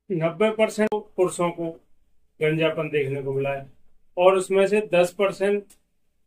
90% पुरुषों को गंजापन देखने को मिला है और उसमें से 10%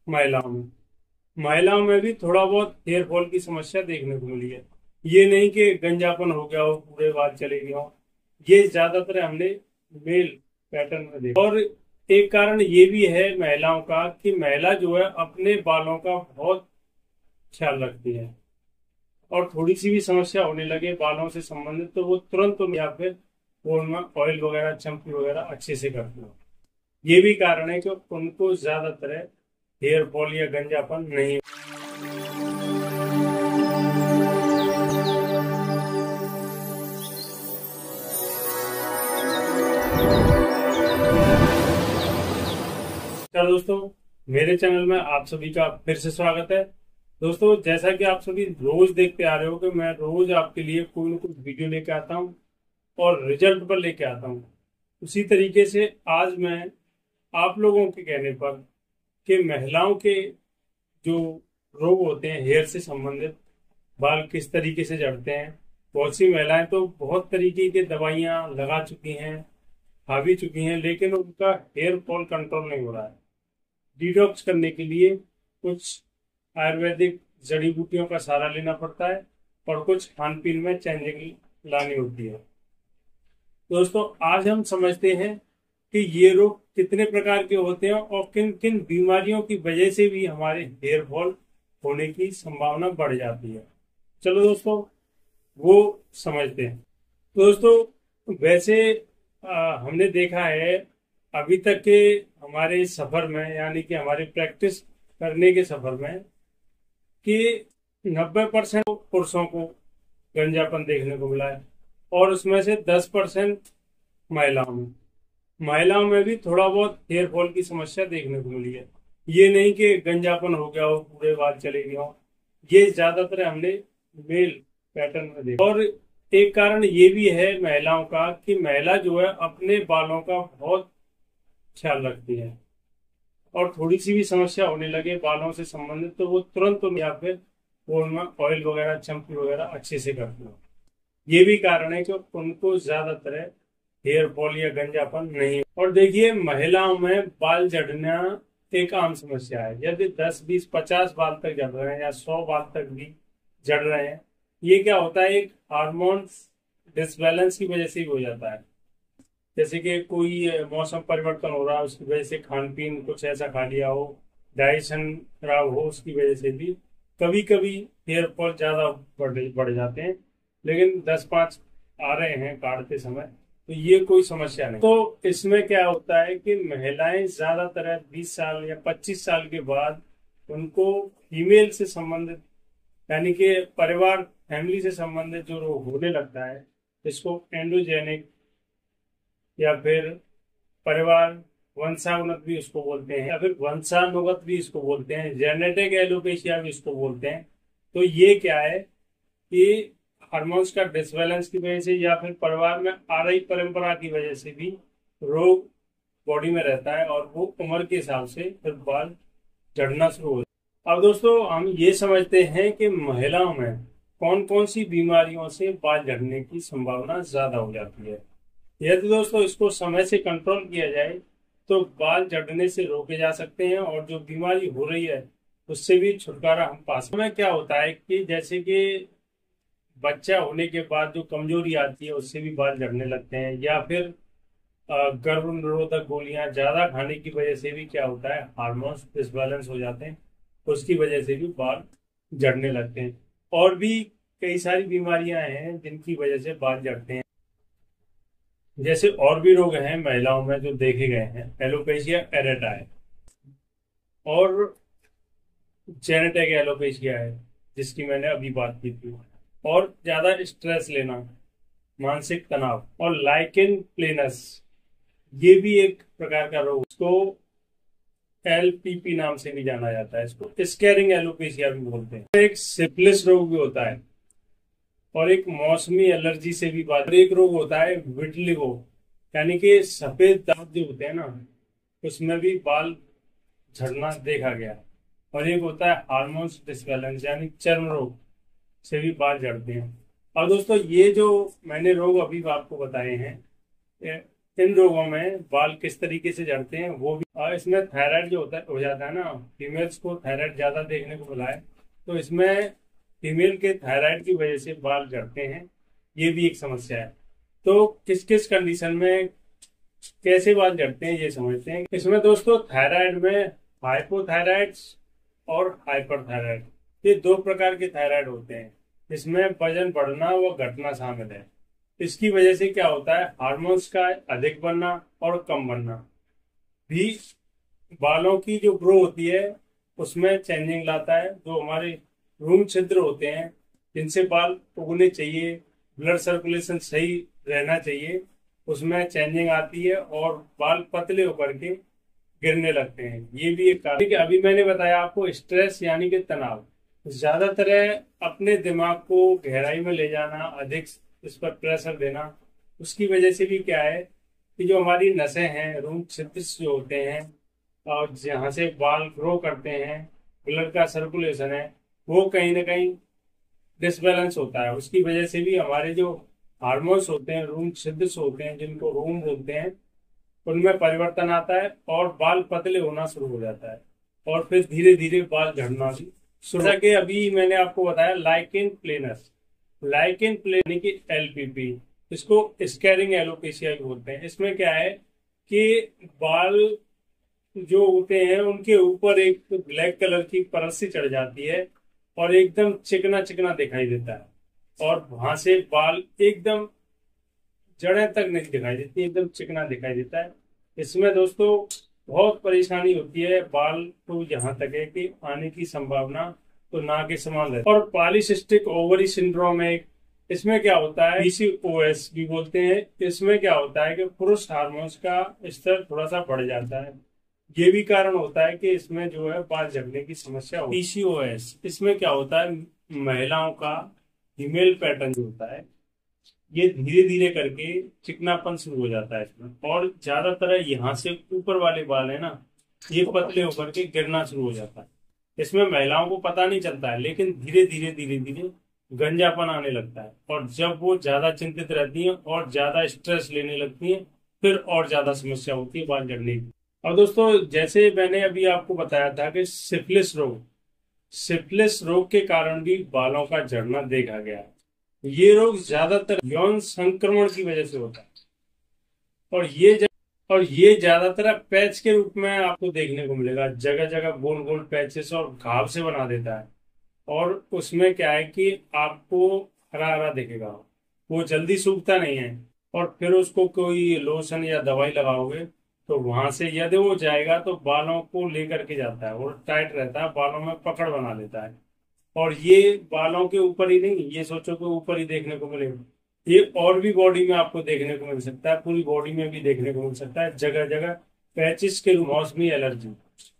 महिलाओं में भी थोड़ा बहुत हेयर फॉल की समस्या देखने को मिली है। ये नहीं कि गंजापन हो गया हो, पूरे बाल चले गए हो। ये ज्यादातर हमने मेल पैटर्न में देखा। और एक कारण ये भी है महिलाओं का कि महिला जो है अपने बालों का बहुत ख्याल रखती है और थोड़ी सी भी समस्या होने लगे बालों से संबंधित तो वो तुरंत या फिर उनमें ऑयल वगैरह चम्पी वगैरह अच्छे से करती हो। ये भी कारण है कि उनको ज्यादातर हेयर फॉल या गंजापन नहीं। नमस्कार दोस्तों, मेरे चैनल में आप सभी का फिर से स्वागत है। दोस्तों, जैसा कि आप सभी रोज देखते आ रहे हो कि मैं रोज आपके लिए कोई ना कोई वीडियो लेके आता हूँ और रिजल्ट पर लेके आता हूँ, उसी तरीके से आज मैं आप लोगों के कहने पर कि महिलाओं के जो रोग होते हैं हेयर से संबंधित, बाल किस तरीके से झड़ते हैं। बहुत सी महिलाएं तो बहुत तरीके की दवाइयां लगा चुकी हैं, खा भी चुकी हैं, लेकिन उनका हेयर फॉल कंट्रोल नहीं हो रहा है। डिटॉक्स करने के लिए कुछ आयुर्वेदिक जड़ी बूटियों का सहारा लेना पड़ता है और कुछ खान पीन में चेंजिंग लानी होती है। दोस्तों, आज हम समझते हैं कि ये रोग कितने प्रकार के होते हैं और किन किन बीमारियों की वजह से भी हमारे हेयर फॉल होने की संभावना बढ़ जाती है। चलो दोस्तों, वो समझते हैं। दोस्तों, वैसे हमने देखा है अभी तक के हमारे सफर में, यानी कि हमारे प्रैक्टिस करने के सफर में, कि 90% पुरुषों को गंजापन देखने को मिला है और उसमें से 10% महिलाओं में भी थोड़ा बहुत हेयर फॉल की समस्या देखने को मिली है। ये नहीं कि गंजापन हो गया हो, पूरे बाल चले गए हो। ये ज्यादातर हमने मेल पैटर्न में देखा। और एक कारण ये भी है महिलाओं का कि महिला जो है अपने बालों का बहुत ख्याल रखती है और थोड़ी सी भी समस्या होने लगे बालों से संबंधित तो वो तुरंत या फिर उनमें ऑयल वगैरह चम्पी वगैरह अच्छे से करती हो। ये भी कारण है कि उनको ज्यादातर हेयर फॉल या गंजापन नहीं। और देखिए, महिलाओं में बाल झड़ना एक आम समस्या है। यदि 10, 20, 50 बाल तक झड़ रहे हैं या 100 बाल तक भी झड़ रहे हैं, ये क्या होता है, एक हार्मोन्स डिसबैलेंस की वजह से भी हो जाता है। जैसे कि कोई मौसम परिवर्तन हो रहा है, उसकी वजह से खान पीन कुछ ऐसा खा लिया हो, डाइजेशन खराब हो, उसकी वजह से भी कभी कभी हेयर फॉल ज्यादा बढ़ जाते हैं। लेकिन 10-5 आ रहे हैं काटते समय तो ये कोई समस्या नहीं। तो इसमें क्या होता है कि महिलाएं ज्यादातर 20 साल या 25 साल के बाद उनको फीमेल से संबंधित, यानी कि परिवार फैमिली से संबंधित जो रोग होने लगता है, इसको एंड्रोजेनिक या फिर परिवार वंशानुगत भी इसको बोलते हैं, या फिर वंशानुगत भी इसको बोलते हैं, जेनेटिक एलोपेशिया भी इसको बोलते हैं। तो ये क्या है कि हार्मोन्स का डिसबैलेंस की वजह से या फिर परिवार में आ रही परंपरा की वजह से भी रोग बॉडी में रहता है और वो उम्र के हिसाब से फिर बाल झड़ना शुरू हो जाता है। अब दोस्तों, हम ये समझते हैं कि महिलाओं में कौन कौन सी बीमारियों से बाल झड़ने की संभावना ज्यादा हो जाती है। यदि दोस्तों इसको समय से कंट्रोल किया जाए तो बाल झड़ने से रोके जा सकते हैं और जो बीमारी हो रही है उससे भी छुटकारा हम पा सकते हैं। क्या होता है कि जैसे कि बच्चा होने के बाद जो कमजोरी आती है उससे भी बाल झड़ने लगते हैं, या फिर गर्भ निरोधक गोलियां ज्यादा खाने की वजह से भी क्या होता है, हार्मोन्स डिसबैलेंस हो जाते हैं, उसकी वजह से भी बाल झड़ने लगते हैं। और भी कई सारी बीमारियां हैं जिनकी वजह से बाल झड़ते हैं। जैसे और भी रोग हैं महिलाओं में जो देखे गए हैं, एलोपेशिया एरेटा है और जेनेटिक एलोपेशिया है जिसकी मैंने अभी बात की थी, और ज्यादा स्ट्रेस लेना, मानसिक तनाव, और लाइकेन प्लेनस, ये भी एक प्रकार का रोग, इसको LPP नाम से भी जाना जाता है, इसको स्कैरिंग एलोपेशिया भी बोलते हैं। एक सिफिलिस रोग भी होता है और एक मौसमी एलर्जी से भी बात। एक रोग होता है विटलिगो, यानी कि सफेद दांत जो होते हैं ना, उसमें भी बाल झड़ना देखा गया। और एक होता है हार्मोन्स डिसबैलेंस, यानी चर्म रोग से भी बाल झड़ते हैं। और दोस्तों, ये जो मैंने रोग अभी आपको बताए हैं, इन रोगों में बाल किस तरीके से झड़ते हैं वो भी, और इसमें थायराइड जो होता है हो जाता है ना, फीमेल्स को थायराइड ज्यादा देखने को मिला है, तो इसमें फीमेल के थायराइड की वजह से बाल झड़ते हैं, ये भी एक समस्या है। तो किस किस कंडीशन में कैसे बाल झड़ते हैं ये समझते हैं। इसमें दोस्तों थायराइड में हाइपोथायराइड और हाइपरथायराइड, ये दो प्रकार के थायराइड होते हैं। इसमें वजन बढ़ना व घटना शामिल है। इसकी वजह से क्या होता है, हार्मोन्स का अधिक बनना और कम बनना भी बालों की जो ग्रो होती है उसमें चेंजिंग लाता है। जो हमारे भ्रूण छिद्र होते हैं जिनसे बाल उगने चाहिए, ब्लड सर्कुलेशन सही रहना चाहिए, उसमें चेंजिंग आती है और बाल पतले होकर के गिरने लगते हैं। ये भी एक कारण है। अभी मैंने बताया आपको स्ट्रेस यानी कि तनाव, ज्यादातर अपने दिमाग को गहराई में ले जाना, अधिक इस पर प्रेशर देना, उसकी वजह से भी क्या है कि जो हमारी नसें हैं, रूम छिद्र जो होते हैं और जहाँ से बाल ग्रो करते हैं, ब्लड का सर्कुलेशन है, वो कहीं ना कहीं डिसबैलेंस होता है। उसकी वजह से भी हमारे जो हार्मोन्स होते हैं, रूम छिद्र होते हैं जिनको रूम बोलते हैं, उनमें परिवर्तन आता है और बाल पतले होना शुरू हो जाता है और फिर धीरे धीरे बाल झड़ना भी शुरू। के अभी मैंने आपको बताया लाइकेन प्लेनस, लाइकेन प्लेन यानी कि LPP, इसको स्कैरिंग एलोपेशिया भी बोलते हैं। इसमें क्या है कि बाल जो होते हैं उनके ऊपर एक ब्लैक कलर की परत सी चढ़ जाती है और एकदम चिकना चिकना दिखाई देता है और वहां से बाल एकदम जड़ें तक नहीं दिखाई देती, एकदम चिकना दिखाई देता है। इसमें दोस्तों बहुत परेशानी होती है, बाल तो यहाँ तक है कि आने की संभावना तो ना के समान रहती है। और पॉलीसिस्टिक ओवरी सिंड्रोम है, इसमें क्या होता है, PCOS भी बोलते हैं। इसमें क्या होता है कि पुरुष हार्मोन्स का स्तर थोड़ा सा बढ़ जाता है, ये भी कारण होता है कि इसमें जो है बाल झड़ने की समस्या होती है। PCOS, इसमें क्या होता है, महिलाओं का फीमेल पैटर्न जो होता है ये धीरे धीरे करके चिकनापन शुरू हो जाता है इसमें, और ज्यादातर यहाँ से ऊपर वाले बाल है ना, ये पतले होकर के गिरना शुरू हो जाता है। इसमें महिलाओं को पता नहीं चलता है, लेकिन धीरे धीरे धीरे धीरे गंजापन आने लगता है, और जब वो ज्यादा चिंतित रहती हैं और ज्यादा स्ट्रेस लेने लगती हैं, फिर और ज्यादा समस्या होती है बाल झड़ने की। और दोस्तों जैसे मैंने अभी आपको बताया था कि सिफिलिस रोग, सिफिलिस रोग के कारण भी बालों का झड़ना देखा गया है। ये रोग ज्यादातर यौन संक्रमण की वजह से होता है और ये ज्यादातर पैच के रूप में आपको देखने को मिलेगा। जगह जगह गोल गोल पैचेस और घाव से बना देता है, और उसमें क्या है कि आपको हरा हरा दिखेगा, वो जल्दी सूखता नहीं है। और फिर उसको कोई लोशन या दवाई लगाओगे तो वहां से यदि वो जाएगा तो बालों को लेकर के जाता है और टाइट रहता है, बालों में पकड़ बना लेता है। और ये बालों के ऊपर ही नहीं, ये सोचो कि ऊपर ही देखने को मिलेगा, ये और भी बॉडी में आपको देखने को मिल सकता है, पूरी बॉडी में भी देखने को मिल सकता है। जगह जगह पैचिस के मौसमी एलर्जी,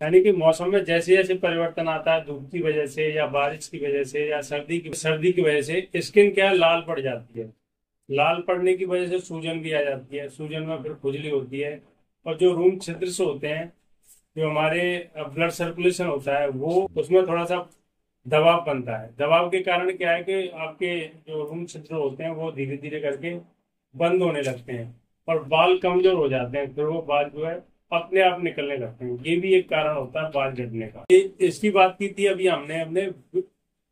यानी कि मौसम में जैसे जैसे परिवर्तन आता है, धूप की वजह से या बारिश की वजह से या सर्दी की वजह से स्किन क्या लाल पड़ जाती है। लाल पड़ने की वजह से सूजन भी आ जाती है, सूजन में फिर खुजली होती है, और जो रूम छिद्र से होते हैं, जो हमारे ब्लड सर्कुलेशन होता है, वो उसमें थोड़ा सा दबाव बनता है। दबाव के कारण क्या है कि आपके जो रूम छिद्र होते हैं वो धीरे धीरे करके बंद होने लगते हैं और बाल कमजोर हो जाते हैं, फिर वो बाल जो है अपने आप निकलने लगते हैं। ये भी एक कारण होता है बाल झड़ने का। इसकी बात की थी अभी हमने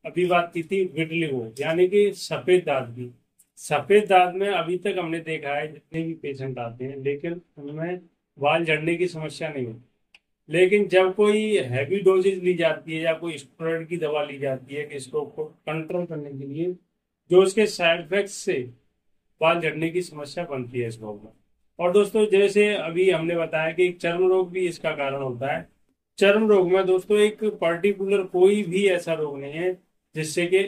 अभी बात की थी विटिलिगो यानी कि सफेद दाग की। सफेद दाग में अभी तक हमने देखा है जितने भी पेशेंट आते हैं, लेकिन उनमें बाल झड़ने की समस्या नहीं होती। लेकिन जब कोई हैवी डोजेज ली जाती है या कोई स्टेरॉइड की दवा ली जाती है कि इसको कंट्रोल करने के लिए, जो उसके साइड इफेक्ट से बाल झड़ने की समस्या बनती है इस रोग में। और दोस्तों जैसे अभी हमने बताया कि चर्म रोग भी इसका कारण होता है। चर्म रोग में दोस्तों एक पर्टिकुलर कोई भी ऐसा रोग नहीं है जिससे कि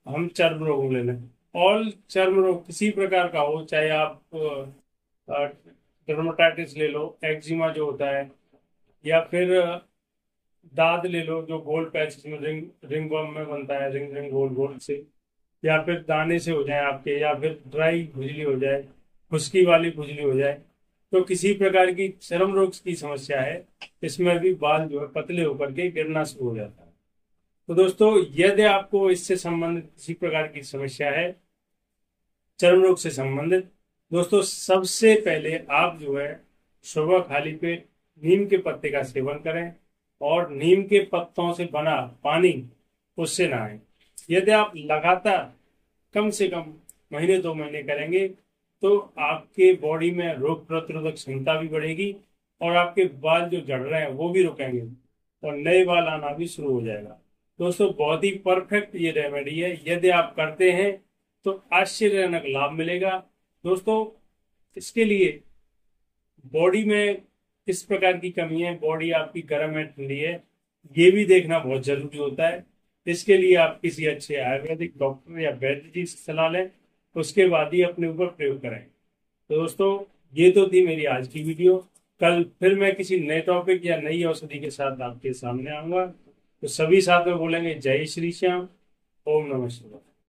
हम चर्म रोग ले लें। ऑल चर्म रोग किसी प्रकार का हो, चाहे आप डर्मेटाइटिस ले लो, एक्जिमा जो होता है, या फिर दाद ले लो जो गोल पैच में रिंग बम में बनता है, रिंग रिंग गोल गोल से, या फिर दाने से हो जाए आपके, या फिर ड्राई खुजली हो जाए, खुश्की वाली खुजली हो जाए, तो किसी प्रकार की चर्म रोग की समस्या है, इसमें भी बाल जो है पतले होकर के गिरना शुरू हो जाता है। तो दोस्तों यदि आपको इससे संबंधित किसी प्रकार की समस्या है, चर्म रोग से संबंधित, दोस्तों सबसे पहले आप जो है सुबह खाली पेट नीम के पत्ते का सेवन करें और नीम के पत्तों से बना पानी उससे नहाएं। यदि आप लगातार कम से कम महीने 2 महीने करेंगे तो आपके बॉडी में रोग प्रतिरोधक क्षमता भी बढ़ेगी और आपके बाल जो झड़ रहे हैं वो भी रुकेंगे और नए बाल आना भी शुरू हो जाएगा। दोस्तों बहुत ही परफेक्ट ये रेमेडी है, यदि आप करते हैं तो आश्चर्यजनक लाभ मिलेगा। दोस्तों इसके लिए बॉडी में किस प्रकार की कमी है, बॉडी आपकी गर्म है ठंडी है, ये भी देखना बहुत जरूरी होता है। इसके लिए आप किसी अच्छे आयुर्वेदिक डॉक्टर या वैद्य जी से सलाह लें, उसके बाद ही अपने ऊपर प्रयोग करें। तो दोस्तों ये तो थी मेरी आज की वीडियो। कल फिर मैं किसी नए टॉपिक या नई औषधि के साथ आपके सामने आऊंगा। तो सभी साथ में बोलेंगे जय श्री श्याम, ओम नमः शिवाय।